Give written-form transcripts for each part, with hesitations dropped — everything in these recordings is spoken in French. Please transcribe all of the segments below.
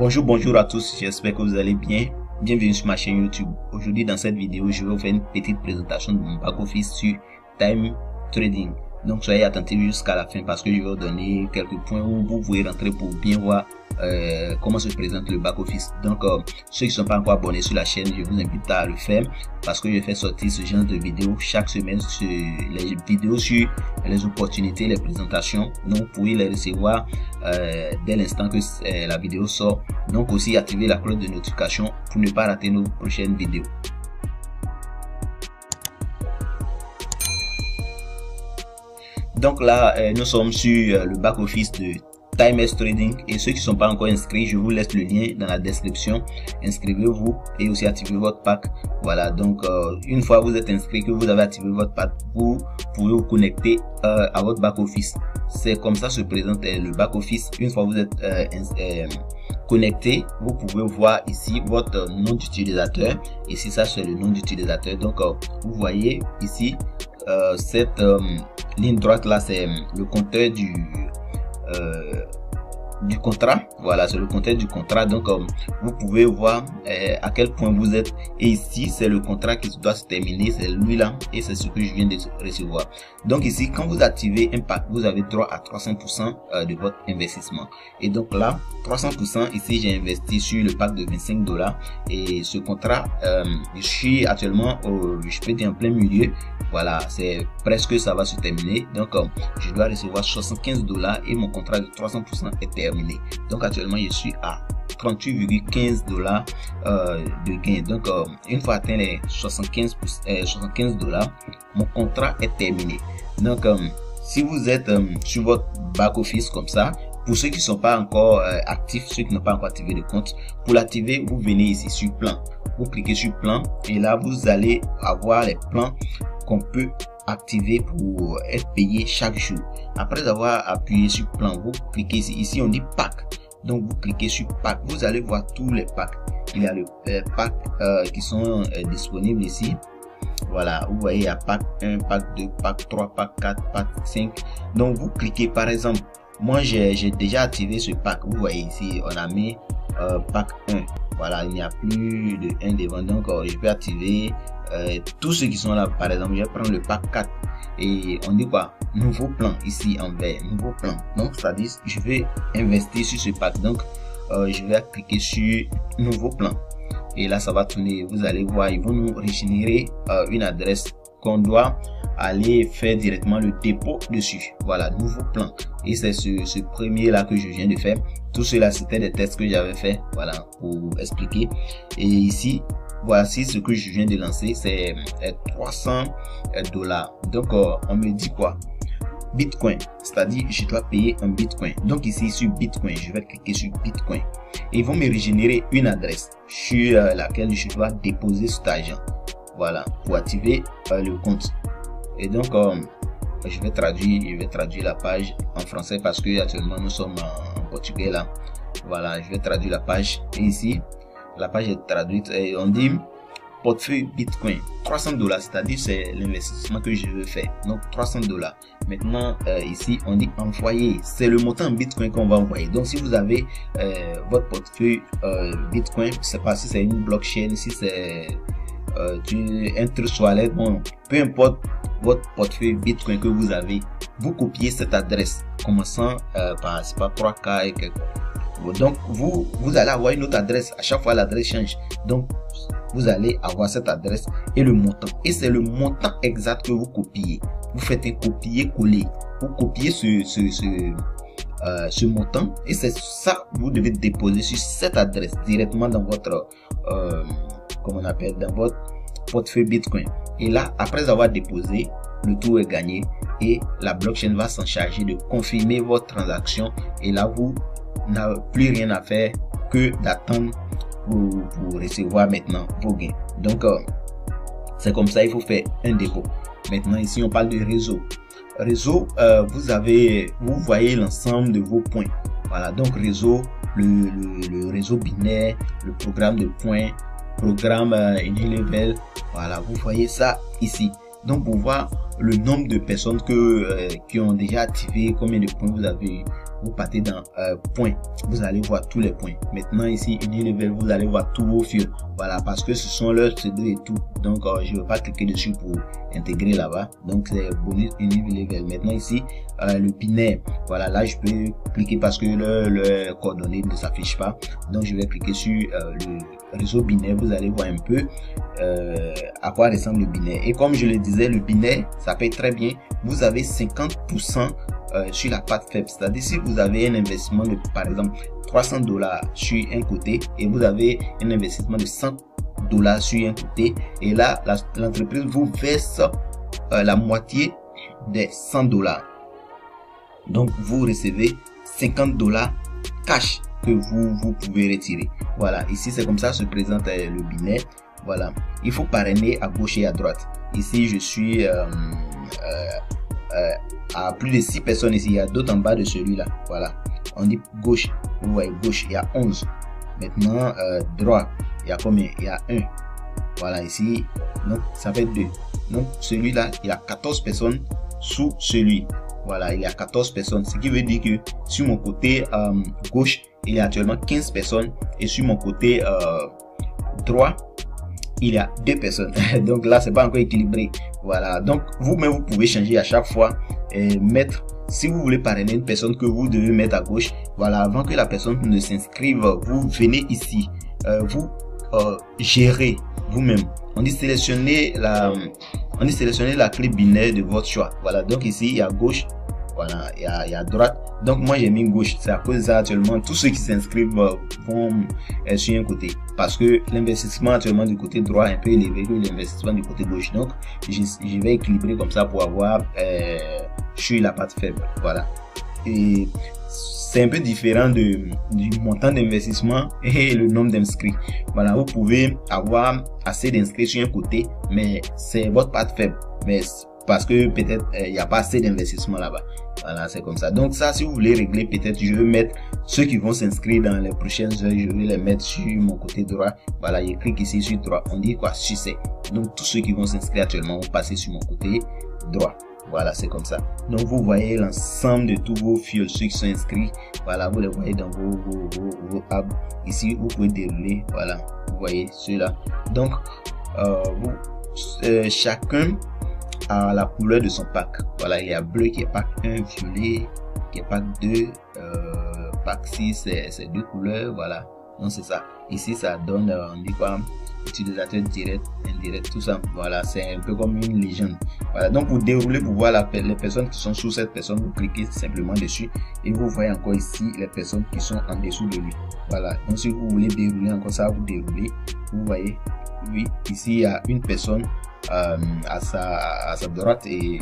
Bonjour à tous, j'espère que vous allez bien. Bienvenue sur ma chaîne YouTube. Aujourd'hui dans cette vidéo, je vais vous faire une petite présentation de mon back-office sur Time Trading. Donc soyez attentifs jusqu'à la fin parce que je vais vous donner quelques points où vous pouvez rentrer pour bien voir comment se présente le back-office. Donc ceux qui ne sont pas encore abonnés sur la chaîne, je vous invite à le faire parce que je fais sortir ce genre de vidéos chaque semaine sur les vidéos sur les opportunités, les présentations. Donc vous pouvez les recevoir dès l'instant que la vidéo sort. Donc aussi activer la cloche de notification pour ne pas rater nos prochaines vidéos. Donc là, nous sommes sur le back-office de Time Trading et ceux qui ne sont pas encore inscrits, je vous laisse le lien dans la description. Inscrivez-vous et aussi activez votre pack. Voilà, donc une fois vous êtes inscrit, que vous avez activé votre pack, vous pouvez vous connecter à votre back-office. C'est comme ça se présente le back-office. Une fois vous êtes connecté, vous pouvez voir ici votre nom d'utilisateur. Ici, ça c'est le nom d'utilisateur. Donc vous voyez ici cette ligne droite là, c'est le compteur du contrat. Voilà, c'est le compteur du contrat. Donc vous pouvez voir à quel point vous êtes, et ici c'est le contrat qui doit se terminer, c'est lui là, et c'est ce que je viens de recevoir. Donc ici, quand vous activez un pack, vous avez droit à 300% de votre investissement. Et donc là, 300%, ici j'ai investi sur le pack de $25 et ce contrat, je suis actuellement je peux dire en plein milieu. Voilà, c'est presque, ça va se terminer. Donc je dois recevoir $75 et mon contrat de 300% est terminé. Donc actuellement je suis à 38,15$ de gain. Donc une fois atteint les 75$, mon contrat est terminé. Donc si vous êtes sur votre back office comme ça, pour ceux qui ne sont pas encore actifs, ceux qui n'ont pas encore activé le compte, pour l'activer, vous venez ici sur plan, vous cliquez sur plan et là vous allez avoir les plans qu'on peut activer pour être payé chaque jour. Après avoir appuyé sur plan, vous cliquez ici on dit pack. Donc vous cliquez sur pack, vous allez voir tous les packs. Il y a le pack qui sont disponibles ici. Voilà, vous voyez, il y a pack 1, pack 2, pack 3, pack 4, pack 5. Donc vous cliquez, par exemple, moi j'ai déjà activé ce pack. Vous voyez ici, on a mis pack 1. Voilà, il n'y a plus de 1 devant. Donc je peux activer tous ceux qui sont là. Par exemple, je vais prendre le pack 4 et on dit quoi, nouveau plan ici en vert, nouveau plan. Donc ça dit je vais investir sur ce pack. Donc je vais cliquer sur nouveau plan et là ça va tourner. Vous allez voir, ils vont nous régénérer une adresse qu'on doit aller faire directement le dépôt dessus. Voilà, nouveau plan. Et c'est ce premier là que je viens de faire. Tout cela c'était des tests que j'avais fait, voilà, pour expliquer. Et ici voici ce que je viens de lancer, c'est $300. Donc on me dit quoi, Bitcoin, c'est-à-dire je dois payer un Bitcoin. Donc ici sur Bitcoin, je vais cliquer sur Bitcoin et ils vont me régénérer une adresse sur laquelle je dois déposer cet argent. Voilà, pour activer le compte. Et donc je vais traduire la page en français parce que actuellement nous sommes en portugais là. Voilà, je vais traduire la page et ici la page est traduite et on dit portefeuille Bitcoin $300, c'est-à-dire c'est l'investissement que je veux faire. Donc $300. Maintenant ici on dit envoyer, c'est le montant en Bitcoin qu'on va envoyer. Donc si vous avez votre portefeuille Bitcoin, c'est pas si c'est une blockchain, si c'est un truc wallet, bon, peu importe votre portefeuille Bitcoin que vous avez, vous copiez cette adresse commençant par 3K et quelque. Donc vous allez avoir une autre adresse à chaque fois, l'adresse change. Donc vous allez avoir cette adresse et le montant, et c'est le montant exact que vous copiez. Vous faites un copier-coller, vous copiez ce montant et c'est ça que vous devez déposer sur cette adresse directement dans votre comment on appelle, dans votre portefeuille Bitcoin. Et là, après avoir déposé, le tour est gagné et la blockchain va s'en charger de confirmer votre transaction. Et là, vous n'avez plus rien à faire que d'attendre pour recevoir maintenant vos gains. Donc c'est comme ça, il faut faire un dépôt. Maintenant ici on parle de réseau. Vous voyez l'ensemble de vos points. Voilà, donc réseau, le réseau binaire, le programme de points, programme Unilevel. Voilà, vous voyez ça ici. Donc pour voir le nombre de personnes qui ont déjà activé, combien de points vous avez eu. vous partez dans points, vous allez voir tous les points. Maintenant ici Unilevel, vous allez voir tous vos fuels, voilà, parce que ce sont leurs pseudo et tout. Donc je ne vais pas cliquer dessus pour intégrer là-bas. Donc c'est bonus Unilevel. Maintenant ici le binaire, voilà, là je peux cliquer parce que le coordonnées ne s'affiche pas. Donc je vais cliquer sur le réseau binaire. Vous allez voir un peu à quoi ressemble le binaire. Et comme je le disais, le binaire ça paye très bien. Vous avez 50% sur la part faible, c'est-à-dire si vous avez un investissement de par exemple $300 sur un côté et vous avez un investissement de $100 sur un côté, et là l'entreprise vous verse la moitié des $100. Donc vous recevez $50 cash que vous pouvez retirer. Voilà, ici c'est comme ça se présente le binaire. Voilà, il faut parrainer à gauche et à droite. Ici je suis à plus de 6 personnes ici. Il y a d'autres en bas de celui-là. Voilà, on dit gauche, vous voyez gauche, il y a 11. Maintenant droit, il y a combien? Il y a 1. Voilà, ici donc ça fait 2. Donc celui-là il y a 14 personnes sous celui. Voilà, il y a 14 personnes, ce qui veut dire que sur mon côté gauche il y a actuellement 15 personnes et sur mon côté droit il y a 2 personnes. Donc là c'est pas encore équilibré. Voilà, donc vous-même vous pouvez changer à chaque fois et mettre, si vous voulez parrainer une personne que vous devez mettre à gauche, voilà, avant que la personne ne s'inscrive, vous venez ici, vous gérez vous-même. On dit sélectionner la clé binaire de votre choix. Voilà, donc ici il y a gauche, voilà, il y a droite. Donc moi j'ai mis gauche, c'est à cause de ça actuellement tous ceux qui s'inscrivent vont sur un côté, parce que l'investissement actuellement du côté droit est un peu élevé que l'investissement du côté gauche. Donc je vais équilibrer comme ça pour avoir sur la partie faible. Voilà, et c'est un peu différent du montant d'investissement et le nombre d'inscrits. Voilà, vous pouvez avoir assez d'inscrits sur un côté, mais c'est votre part faible, mais parce que peut-être il n'y a pas assez d'investissement là-bas. Voilà, c'est comme ça. Donc ça, si vous voulez régler, peut-être je vais mettre ceux qui vont s'inscrire dans les prochaines heures, je vais les mettre sur mon côté droit. Voilà, je clique ici sur droit. On dit quoi? Succès. Donc tous ceux qui vont s'inscrire actuellement vont passer sur mon côté droit. Voilà, c'est comme ça. Donc vous voyez l'ensemble de tous vos fuels, ceux qui sont inscrits. Voilà, vous les voyez dans vos apps. Ici, vous pouvez dérouler. Voilà, vous voyez ceux-là. Donc chacun a la couleur de son pack. Voilà, il y a bleu qui est pack 1, violet qui est pack 2, pack 6 c'est 2 couleurs. Voilà, donc c'est ça. Ici ça donne on dit quoi, utilisateur direct, indirect, tout ça. Voilà, c'est un peu comme une légende. Voilà, donc pour dérouler, pour voir les personnes qui sont sous cette personne, vous cliquez simplement dessus et vous voyez encore ici les personnes qui sont en dessous de lui. Voilà, donc si vous voulez dérouler encore ça, vous déroulez, vous voyez, oui, ici il y a une personne à sa droite et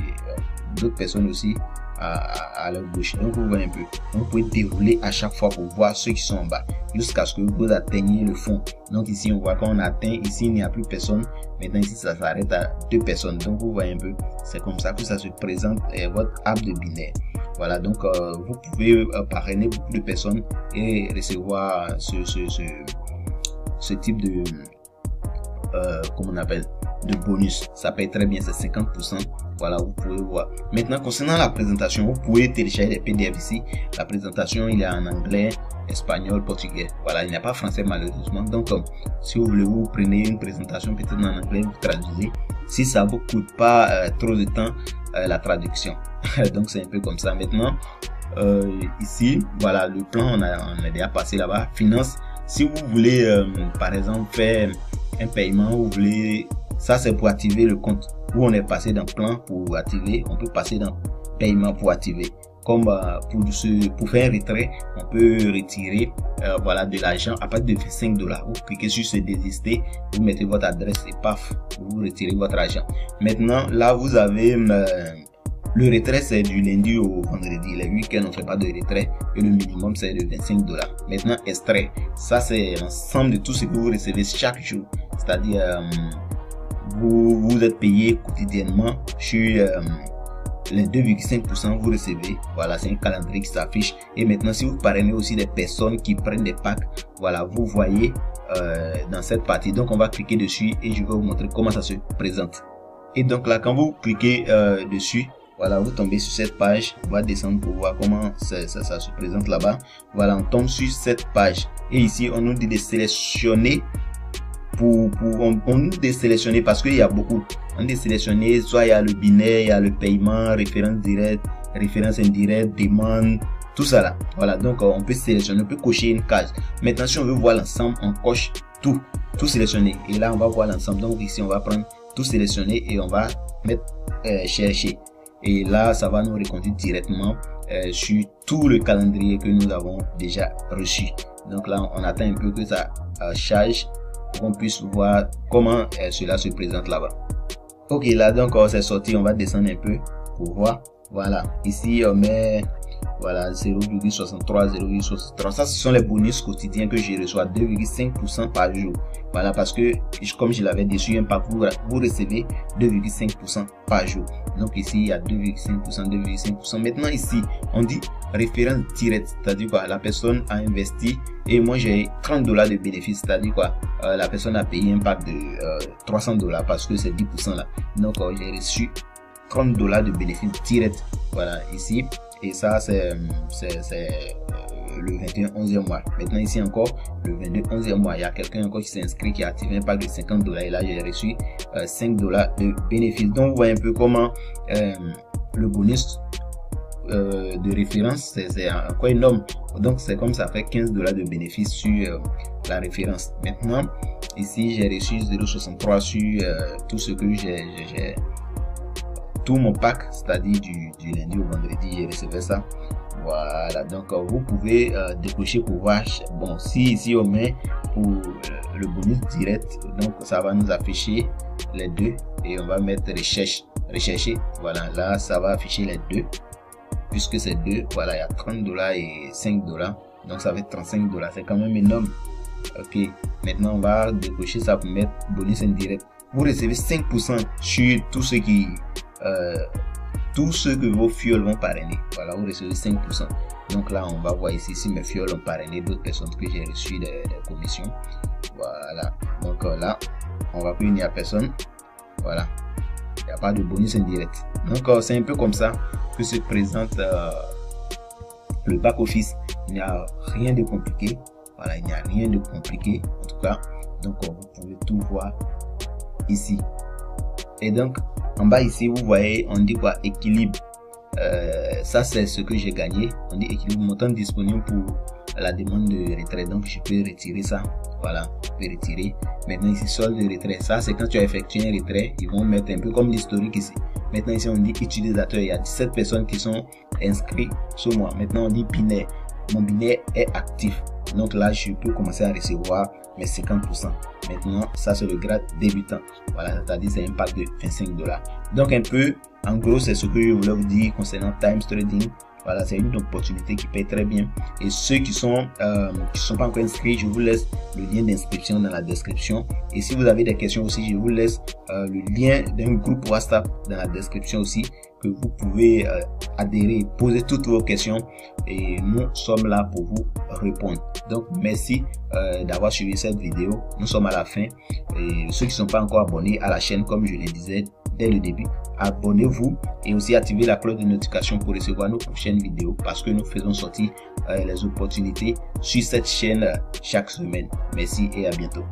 d'autres personnes aussi à leur gauche. Donc vous voyez un peu, donc vous pouvez dérouler à chaque fois pour voir ceux qui sont en bas jusqu'à ce que vous atteigniez le fond. Donc ici on voit qu'on atteint, ici il n'y a plus personne. Maintenant ici ça s'arrête à 2 personnes. Donc vous voyez un peu, c'est comme ça que ça se présente votre app de binaire. Voilà, donc vous pouvez parrainer beaucoup de personnes et recevoir ce type de comment on appelle, de bonus. Ça paye très bien, c'est 50%. Voilà, vous pouvez voir. Maintenant concernant la présentation, vous pouvez télécharger les PDF ici. La présentation il est en anglais, espagnol, portugais. Voilà, il n'y a pas français malheureusement. Donc si vous voulez, vous prenez une présentation peut-être en anglais, vous traduisez. Si ça vous coûte pas trop de temps la traduction. Donc c'est un peu comme ça. Maintenant ici voilà, le plan on a déjà passé là-bas. Finance, si vous voulez par exemple faire un paiement, vous voulez, ça c'est pour activer le compte. Où on est passé dans plan pour activer, on peut passer dans paiement pour activer. Comme pour faire un retrait, on peut retirer voilà, de l'argent à partir de $5. Vous cliquez sur ce désister, vous mettez votre adresse et paf, vous retirez votre argent. Maintenant là vous avez le retrait c'est du lundi au vendredi. Les week-ends on fait pas de retrait et le minimum c'est de $25. Maintenant extrait, ça c'est l'ensemble de tout ce que vous recevez chaque jour, c'est-à-dire vous êtes payé quotidiennement sur les 2,5% vous recevez. Voilà, c'est un calendrier qui s'affiche. Et maintenant si vous parrainez aussi des personnes qui prennent des packs, voilà, vous voyez dans cette partie. Donc on va cliquer dessus et je vais vous montrer comment ça se présente. Et donc là quand vous cliquez dessus, Voilà, vous tombez sur cette page, on va descendre pour voir comment ça se présente là-bas. Voilà, on tombe sur cette page et ici on nous dit de sélectionner on nous dit de sélectionner parce qu'il y a beaucoup. On dit de sélectionner, soit il y a le binaire, il y a le paiement, référence directe, référence indirecte, demande, tout ça là. Voilà, donc on peut sélectionner, on peut cocher une case. Maintenant, si on veut voir l'ensemble, on coche tout sélectionner. Et là, on va voir l'ensemble. Donc ici, on va prendre tout sélectionner et on va mettre chercher. Et là, ça va nous reconduire directement sur tout le calendrier que nous avons déjà reçu. Donc là, on attend un peu que ça charge pour qu'on puisse voir comment cela se présente là-bas. Ok, là donc c'est sorti, on va descendre un peu pour voir. Voilà, ici on met voilà 0,63, 0,63. Ça, ce sont les bonus quotidiens que je reçois, 2,5% par jour. Voilà, parce que comme je l'avais dit sur un parcours, vous recevez 2,5% par jour. Donc ici il y a 2,5%, 2,5%. Maintenant ici on dit référence directe, c'est-à-dire quoi, la personne a investi et moi j'ai $30 de bénéfice, c'est-à-dire quoi, la personne a payé un pack de $300 parce que c'est 10% là. Donc j'ai reçu $30 de bénéfice direct. Voilà ici. Et ça c'est le 21 11e mois. Maintenant ici encore le 22 11e mois, il y a quelqu'un encore qui s'est inscrit, qui a activé un pack de $50 et là j'ai reçu $5 de bénéfice. Donc vous voyez un peu comment le bonus de référence c'est encore énorme. Donc c'est comme ça fait $15 de bénéfice sur la référence. Maintenant ici j'ai reçu 0,63 sur tout ce que j'ai tout mon pack, c'est-à-dire du lundi au vendredi, j'ai recevais ça. Voilà, donc vous pouvez décocher pour voir. Bon, si ici on met pour le bonus direct, donc ça va nous afficher les deux et on va mettre rechercher. Voilà, là ça va afficher les deux puisque c'est deux. Voilà, il y a $30 et $5, donc ça fait $35. C'est quand même énorme. Ok, maintenant on va décocher ça pour mettre bonus indirect. Vous recevez 5% sur tout ce qui tout ce que vos fioles vont parrainer. Voilà, vous recevez 5%. Donc là on va voir ici si mes fioles ont parrainé d'autres personnes que j'ai reçu des commissions. Voilà, donc là on va plus unir à personne. Voilà, il n'y a pas de bonus indirect. Donc c'est un peu comme ça que se présente le back office. Il n'y a rien de compliqué. Voilà, il n'y a rien de compliqué en tout cas. Donc vous pouvez tout voir ici. Et donc en bas ici vous voyez on dit quoi, équilibre. Ça c'est ce que j'ai gagné. On dit équilibre, montant disponible pour la demande de retrait. Donc je peux retirer ça. Voilà, je peux retirer. Maintenant ici solde de retrait, ça c'est quand tu as effectué un retrait, ils vont mettre un peu comme l'historique ici. Maintenant ici on dit utilisateur, il y a 17 personnes qui sont inscrites sur moi. Maintenant on dit binaire, mon binaire est actif. Donc là je peux commencer à recevoir mes 50%. Maintenant ça c'est le grade débutant. Voilà, c'est-à-dire c'est un pack de $25. Donc un peu en gros c'est ce que je voulais vous dire concernant Times Trading. Voilà, c'est une opportunité qui paye très bien. Et ceux qui sont pas encore inscrits, je vous laisse le lien d'inscription dans la description. Et si vous avez des questions aussi, je vous laisse le lien d'un groupe WhatsApp dans la description aussi, que vous pouvez adhérer, poser toutes vos questions et nous sommes là pour vous répondre. Donc merci d'avoir suivi cette vidéo. Nous sommes à la fin et ceux qui ne sont pas encore abonnés à la chaîne, comme je le disais dès le début, abonnez-vous et aussi activez la cloche de notification pour recevoir nos prochaines vidéos parce que nous faisons sortir les opportunités sur cette chaîne chaque semaine. Merci et à bientôt.